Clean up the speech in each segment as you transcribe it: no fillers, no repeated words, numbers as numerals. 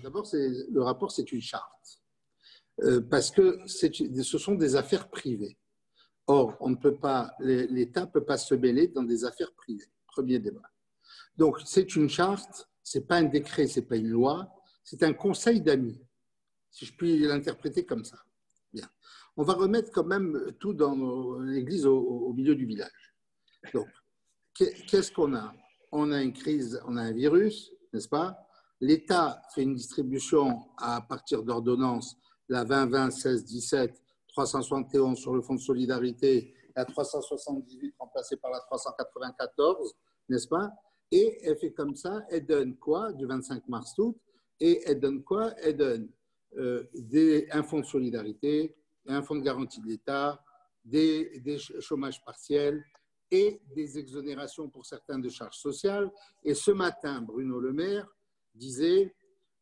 D'abord, le rapport, c'est une charte. Parce que ce sont des affaires privées. Or, on ne peut pas, l'État ne peut pas se mêler dans des affaires privées. Premier débat. Donc, c'est une charte, ce n'est pas un décret, ce n'est pas une loi, c'est un conseil d'amis, si je puis l'interpréter comme ça. Bien. On va remettre quand même tout dans l'église au milieu du village. Donc, qu'est-ce qu'on a? On a une crise, on a un virus, n'est-ce pas? L'État fait une distribution à partir d'ordonnances, la 2020, 16, 17, 371 sur le fonds de solidarité, la 378 remplacée par la 394, n'est-ce pas? Et elle fait comme ça, elle donne quoi du 25 mars août? Et elle donne quoi? Elle donne un fonds de solidarité, un fonds de garantie de l'État, des chômages partiels et des exonérations pour certains de charges sociales. Et ce matin, Bruno Le Maire disait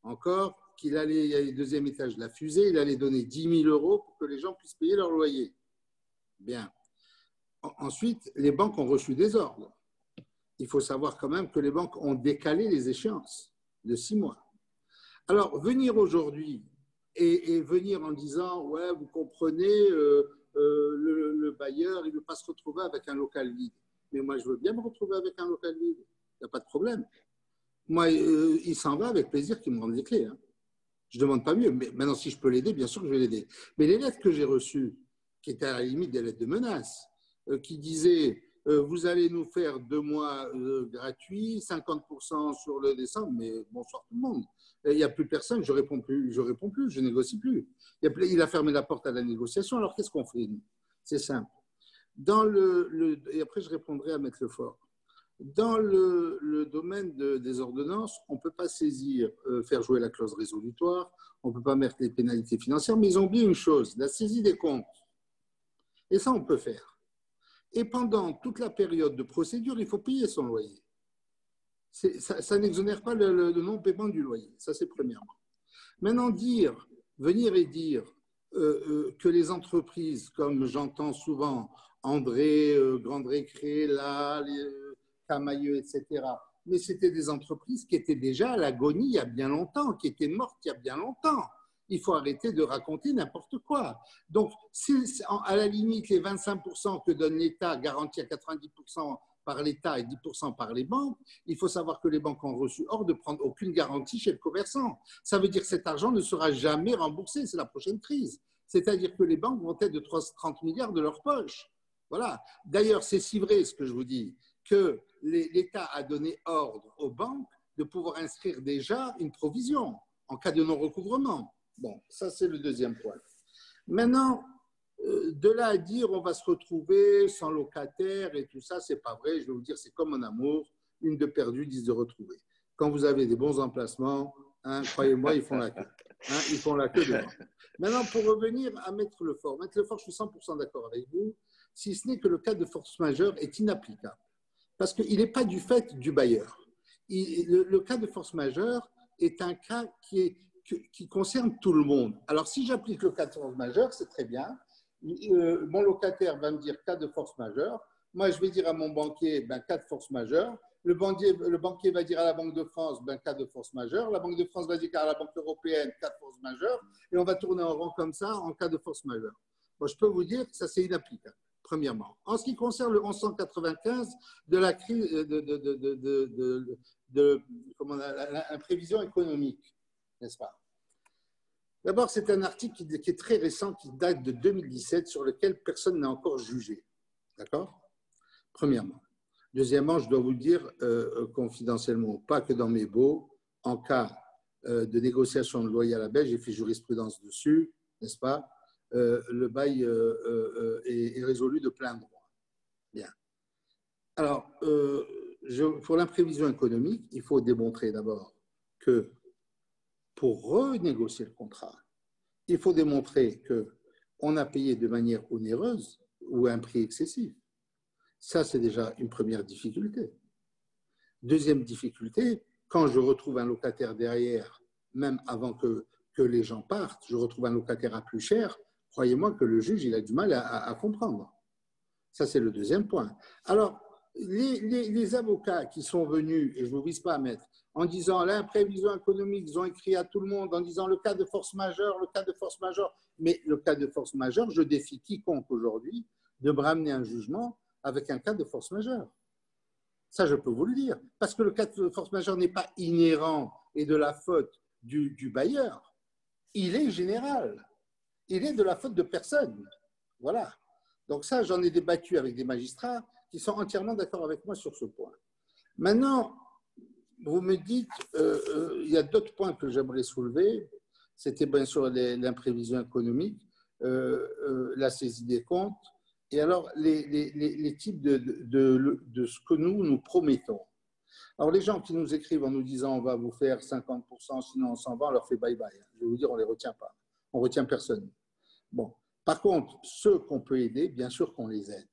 encore qu'il allait, il y a le deuxième étage de la fusée, il allait donner 10 000 euros pour que les gens puissent payer leur loyer. Bien. Ensuite, les banques ont reçu des ordres. Il faut savoir quand même que les banques ont décalé les échéances de 6 mois. Alors, venir aujourd'hui et venir en disant, ouais, vous comprenez, le bailleur, il ne veut pas se retrouver avec un local vide. Mais moi, je veux bien me retrouver avec un local vide. Il n'y a pas de problème. Moi, il s'en va avec plaisir qu'il me rende les clés. Hein. Je ne demande pas mieux. Mais maintenant, si je peux l'aider, bien sûr que je vais l'aider. Mais les lettres que j'ai reçues, qui étaient à la limite des lettres de menace, qui disaient vous allez nous faire 2 mois gratuits, 50% sur le décembre, mais bonsoir tout le monde. Il n'y a plus personne, je réponds plus, je négocie plus. Il a fermé la porte à la négociation, alors qu'est-ce qu'on fait, nous? C'est simple. Et après, je répondrai à Maître Lefort. Dans le domaine des ordonnances, on ne peut pas saisir, faire jouer la clause résolutoire, on ne peut pas mettre les pénalités financières, mais ils ont oublié une chose, la saisie des comptes. Et ça, on peut faire. Et pendant toute la période de procédure, il faut payer son loyer. Ça n'exonère pas le non-paiement du loyer. Ça, c'est premièrement. Maintenant, venir et dire que les entreprises, comme j'entends souvent, André, Grandré Cré, là, Camailleux, etc., mais c'était des entreprises qui étaient déjà à l'agonie il y a bien longtemps, qui étaient mortes il y a bien longtemps. Il faut arrêter de raconter n'importe quoi. Donc, à la limite, les 25% que donne l'État, garantis à 90% par l'État et 10% par les banques, il faut savoir que les banques ont reçu hors de prendre aucune garantie chez le commerçant. Ça veut dire que cet argent ne sera jamais remboursé, c'est la prochaine crise. C'est-à-dire que les banques vont être de 30 milliards de leur poche. Voilà. D'ailleurs, c'est si vrai ce que je vous dis, que l'État a donné ordre aux banques de pouvoir inscrire déjà une provision en cas de non-recouvrement. Bon, ça c'est le deuxième point. Maintenant, de là à dire on va se retrouver sans locataire et tout ça, c'est pas vrai. Je vais vous dire, c'est comme en amour, une de perdue, 10 de retrouvée. Quand vous avez des bons emplacements, hein, croyez-moi, ils font la queue. Hein, ils font la queue devant. Maintenant, pour revenir à Maître Lefort. Maître Lefort, je suis 100% d'accord avec vous, si ce n'est que le cas de force majeure est inapplicable. Parce qu'il n'est pas du fait du bailleur. Le cas de force majeure est un cas qui concerne tout le monde. Alors, si j'applique le cas de force majeure, c'est très bien. Mon locataire va me dire cas de force majeure. Moi, je vais dire à mon banquier, cas de force majeure. Le banquier va dire à la Banque de France, cas de force majeure. La Banque de France va dire à la Banque européenne, cas de force majeure. Et on va tourner en rond comme ça en cas de force majeure. Bon, je peux vous dire que ça, c'est inapplicable, premièrement. En ce qui concerne le 1195 de la crise l'imprévision économique, n'est-ce pas? D'abord, c'est un article qui est très récent, qui date de 2017, sur lequel personne n'a encore jugé. D'accord? Premièrement. Deuxièmement, je dois vous dire confidentiellement, pas que dans mes baux, en cas de négociation de loyer à la baisse, j'ai fait jurisprudence dessus, n'est-ce pas? Le bail est résolu de plein droit. Bien. Alors, pour l'imprévision économique, il faut démontrer d'abord que pour renégocier le contrat, il faut démontrer qu'on a payé de manière onéreuse ou à un prix excessif. Ça, c'est déjà une première difficulté. Deuxième difficulté, quand je retrouve un locataire derrière, même avant que les gens partent, je retrouve un locataire à plus cher, croyez-moi que le juge, il a du mal à comprendre. Ça, c'est le deuxième point. Alors, les avocats qui sont venus, et je ne vous vise pas à mettre, en disant l'imprévision économique, ils ont écrit à tout le monde en disant le cas de force majeure, le cas de force majeure. Mais le cas de force majeure, je défie quiconque aujourd'hui de me ramener un jugement avec un cas de force majeure. Ça, je peux vous le dire. Parce que le cas de force majeure n'est pas inhérent et de la faute du bailleur. Il est général. Il est de la faute de personne. Voilà. Donc ça, j'en ai débattu avec des magistrats qui sont entièrement d'accord avec moi sur ce point. Maintenant, vous me dites, il y a d'autres points que j'aimerais soulever. C'était bien sûr l'imprévision économique, la saisie des comptes, et alors les types de ce que nous promettons. Alors les gens qui nous écrivent en nous disant on va vous faire 50%, sinon on s'en va, on leur fait bye-bye. Je vais vous dire, on ne les retient pas. On ne retient personne. Bon. Par contre, ceux qu'on peut aider, bien sûr qu'on les aide.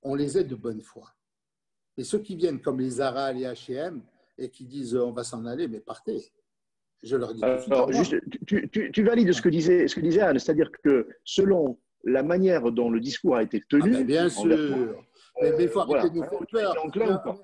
On les aide de bonne foi. Et ceux qui viennent comme les Zara, les H&M, et qui disent on va s'en aller, mais partez. Je leur dis tout de suite. Alors, juste, tu valides ce que disait Anne, c'est-à-dire que selon la manière dont le discours a été tenu… bien sûr. Mais il faut arrêter de nous faire peur.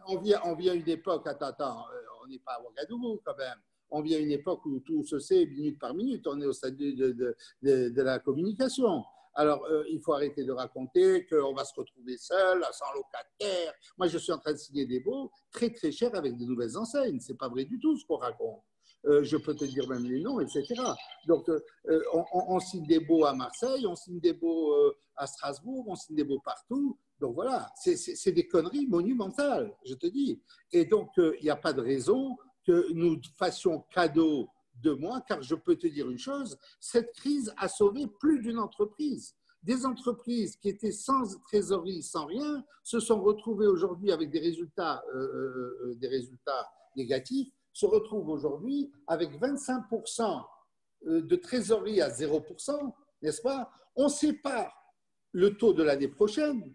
On vit à une époque, attends, on n'est pas à Ouagadougou quand même. On vit à une époque où tout se sait minute par minute. On est au stade de la communication. Alors, il faut arrêter de raconter qu'on va se retrouver seul, sans locataire. Moi, je suis en train de signer des baux très, très chers avec de nouvelles enseignes. Ce n'est pas vrai du tout ce qu'on raconte. Je peux te dire même les noms, etc. Donc, on signe des baux à Marseille, on signe des baux à Strasbourg, on signe des baux partout. Donc, voilà, c'est des conneries monumentales, je te dis. Et donc, il n'y a pas de raison que nous fassions cadeau de moi, car je peux te dire une chose, cette crise a sauvé plus d'une entreprise. Des entreprises qui étaient sans trésorerie, sans rien, se sont retrouvées aujourd'hui avec des résultats négatifs, se retrouvent aujourd'hui avec 25% de trésorerie à 0%, n'est-ce pas? On sépare le taux de l'année prochaine.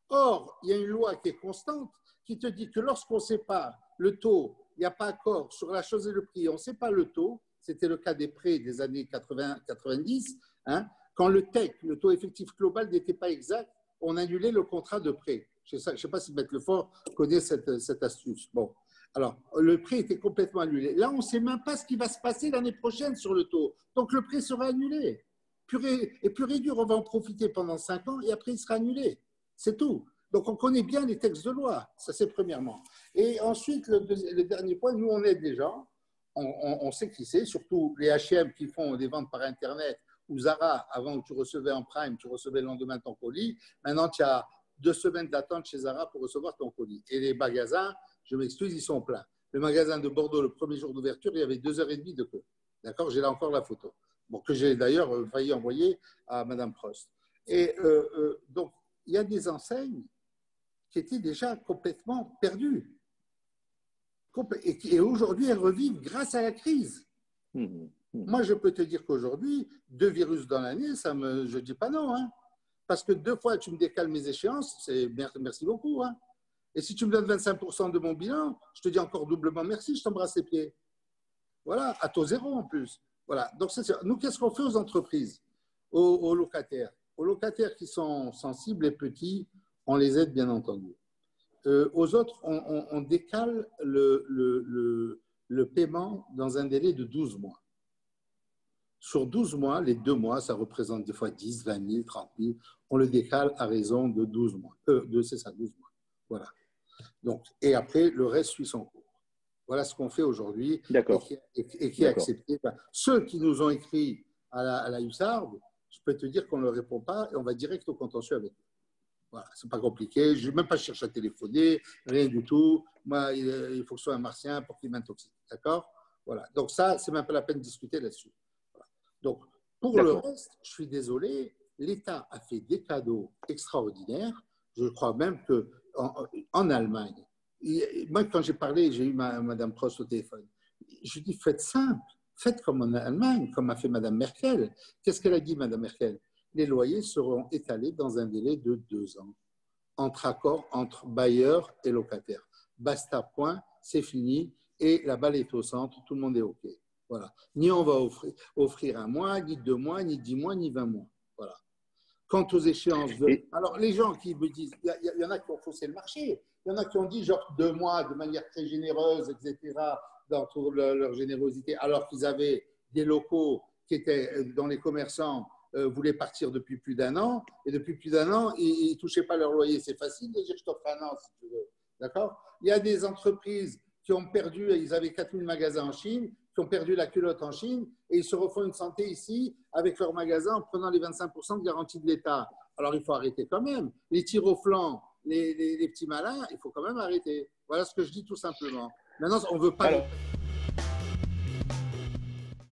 Or, il y a une loi qui est constante qui te dit que lorsqu'on sépare le taux, il n'y a pas accord sur la chose et le prix, on ne sait pas le taux, c'était le cas des prêts des années 80-90, hein, quand le TEC, le taux effectif global, n'était pas exact, on annulait le contrat de prêt. Je ne sais pas si M. Lefort connaît cette astuce. Bon, alors, le prêt était complètement annulé. Là, on ne sait même pas ce qui va se passer l'année prochaine sur le taux. Donc, le prêt sera annulé. Et pur et dur, on va en profiter pendant 5 ans et après, il sera annulé. C'est tout. Donc, on connaît bien les textes de loi. Ça, c'est premièrement. Et ensuite, le dernier point, nous, on aide les gens. On sait qui c'est, surtout les H&M qui font des ventes par Internet ou Zara, avant où tu recevais en prime, tu recevais le lendemain ton colis. Maintenant, tu as 2 semaines d'attente chez Zara pour recevoir ton colis. Et les magasins, je m'excuse, ils sont pleins. Le magasin de Bordeaux, le premier jour d'ouverture, il y avait 2h30 de queue. D'accord? J'ai là encore la photo. Bon, que j'ai d'ailleurs failli envoyer à Mme Prost. Et donc, il y a des enseignes qui étaient déjà complètement perdues. Et aujourd'hui, elles revivent grâce à la crise. Moi, je peux te dire qu'aujourd'hui, 2 virus dans l'année, je ne dis pas non. Hein. Parce que 2 fois, tu me décales mes échéances, merci beaucoup. Hein. Et si tu me donnes 25% de mon bilan, je te dis encore doublement merci, je t'embrasse les pieds. Voilà, à taux zéro en plus. Voilà. Donc, nous, qu'est-ce qu'on fait aux entreprises, aux locataires? Aux locataires qui sont sensibles et petits, on les aide bien entendu. Aux autres, on décale le paiement dans un délai de 12 mois. Sur 12 mois, les 2 mois, ça représente des fois 10, 20 000, 30 000. On le décale à raison de 12 mois. C'est ça, 12 mois. Voilà. Donc, et après, le reste suit son cours. Voilà ce qu'on fait aujourd'hui et qui est accepté. Enfin, ceux qui nous ont écrit à la Hussarde, je peux te dire qu'on ne leur répond pas et on va direct au contentieux avec eux. Voilà, c'est pas compliqué. Je ne vais même pas chercher à téléphoner, rien du tout. Moi, il faut que ce soit un martien pour qu'il m'intoxique. D'accord? Voilà. Donc ça, c'est même pas la peine de discuter là-dessus. Voilà. Donc, pour le reste, je suis désolé, l'État a fait des cadeaux extraordinaires. Je crois même qu'en Allemagne, moi, quand j'ai parlé, j'ai eu Mme Prost au téléphone. Je dis, faites simple. Faites comme en Allemagne, comme a fait Mme Merkel. Qu'est-ce qu'elle a dit, Mme Merkel? Les loyers seront étalés dans un délai de 2 ans, entre accords entre bailleurs et locataires. Basta, point, c'est fini, et la balle est au centre, tout le monde est OK. Voilà. Ni on va offrir 1 mois, ni 2 mois, ni 10 mois, ni 20 mois. Voilà. Quant aux échéances Alors, les gens qui me disent, il y en a qui ont faussé le marché. Il y en a qui ont dit genre 2 mois de manière très généreuse, etc., dans leur générosité, alors qu'ils avaient des locaux qui étaient, dont les commerçants voulaient partir depuis plus d'1 an, et depuis plus d'1 an, ils ne touchaient pas leur loyer. C'est facile de dire je t'offre 1 an si tu veux. D'accord? Il y a des entreprises qui ont perdu, ils avaient 4000 magasins en Chine, qui ont perdu la culotte en Chine, et ils se refont une santé ici avec leurs magasins en prenant les 25% de garantie de l'État. Alors il faut arrêter quand même. Les tirs au flanc, les petits malins, il faut quand même arrêter. Voilà ce que je dis tout simplement. Maintenant, on ne veut pas. Alors,